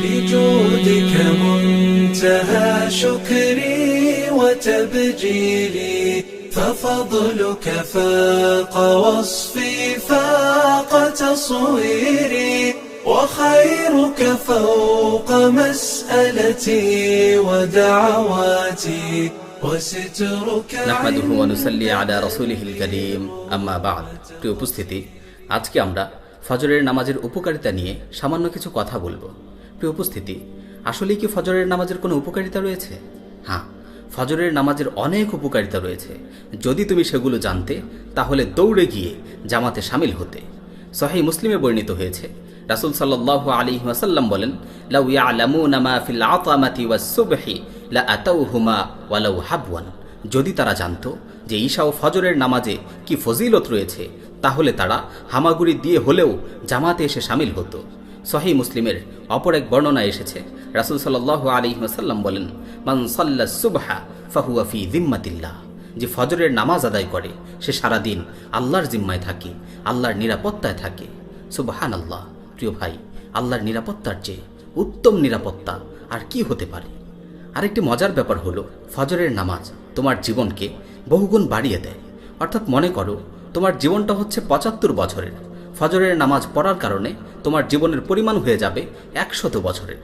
لجودك منتهى شكري وتبجيلي ففضلك فاق وصفي فاق تصويري وخيرك فوق مسألتي ودعواتي وسترك নাহমাদুহু ওয়া নুসাল্লি আলা রাসূলিহিল কারীম আম্মা বা'দ। প্রিয় উপস্থিতি, আজকে আমরা ফজরের নামাজের উপকারিতা নিয়ে সামান্য কিছু কথা বলবো। প্রিয় উপস্থিতি, আসলেই কি ফজরের নামাজের কোনো উপকারিতা রয়েছে? হ্যাঁ, ফজরের নামাজের অনেক উপকারিতা রয়েছে। যদি তুমি সেগুলো জানতে, তাহলে দৌড়ে গিয়ে জামাতে শামিল হতে। সহিহ মুসলিমে বর্ণিত হয়েছে, রাসূল সাল্লাল্লাহু আলাইহি ওয়াসাল্লাম বলেন, লাউ ইয়ালামুনা মা ফিল আতামাতি ওয়াস সুবহি লা আতাউহুমা ওয়ালাউ হাবওয়ান। যদি তারা জানতো যে ঈশা ও ফজরের নামাজে কি ফজিলত রয়েছে, তাহলে তারা হামাগুড়ি দিয়ে হলেও জামাতে এসে শামিল হতো। সহিহ মুসলিমের অপর এক বর্ণনায় এসেছে, রাসূল সাল্লাল্লাহু আলাইহি ওয়াসাল্লাম বলেন, মান সাল্লাস সুবহা ফাহুয়া ফি যিম্মাতিল্লাহ। যে ফজরের নামাজ আদায় করে সে সারাদিন আল্লাহর জিম্মায় থাকে, আল্লাহর নিরাপত্তায় থাকে। সুবহানাল্লাহ। প্রিয় ভাই, আল্লাহর নিরাপত্তার চেয়ে উত্তম নিরাপত্তা আর কি হতে পারে? আরেকটি মজার ব্যাপার হলো, ফজরের নামাজ তোমার জীবনকে বহুগুণ বাড়িয়ে দেয়। অর্থাৎ মনে করো তোমার জীবনটা হচ্ছে ৭৫ বছরের, ফজরের নামাজ পড়ার কারণে তোমার জীবনের পরিমাণ হয়ে যাবে ১০০ বছরের।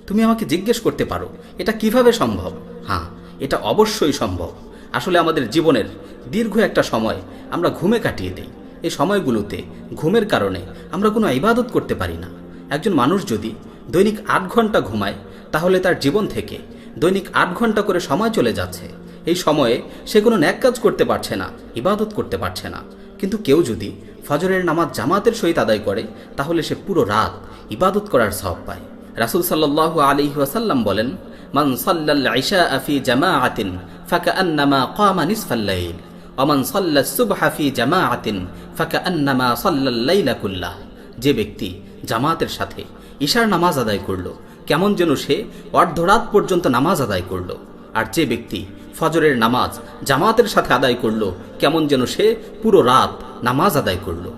তুমি আমাকে জিজ্ঞেস করতে পারো, এটা কিভাবে সম্ভব? হ্যাঁ, এটা অবশ্যই সম্ভব। আসলে আমাদের জীবনের দীর্ঘ একটা সময় আমরা ঘুমে কাটিয়ে দিই। এই সময়গুলোতে ঘুমের কারণে আমরা কোনো ইবাদত করতে পারি না। একজন মানুষ যদি দৈনিক ৮ ঘন্টা ঘুমায়, তাহলে তার জীবন থেকে দৈনিক ৮ ঘন্টা করে সময় চলে যাচ্ছে। এই সময়ে সে কোনো ন্যাক কাজ করতে পারছে না, ইবাদত করতে পারছে না। কিন্তু কেউ যদি ফজরের নামাজ জামাতের সহিত আদায় করে, তাহলে সে পুরো রাত ইবাদত করার সওয়াব পায়। রাসূল সাল্লাল্লাহু আলাইহি ওয়াসাল্লাম বলেন, মান সাল্লাল ইশা ফি জামাআতিন ফাকান্নামা ক্বামা নিসফাল লাইল ওয়া মান সাল্লাস সুবহা ফি জামাআতিন ফাকান্নামা সাল্লাল লাইলা কুল্লাহ। যে ব্যক্তি জামাতের সাথে ঈশার নামাজ আদায় করলো, কেমন যেন সে অর্ধরাত পর্যন্ত নামাজ আদায় করলো। আর যে ব্যক্তি ফজরের নামাজ জামাতের সাথে আদায় করলো, কেমন যেন সে পুরো রাত নামাজ আদায় করলো।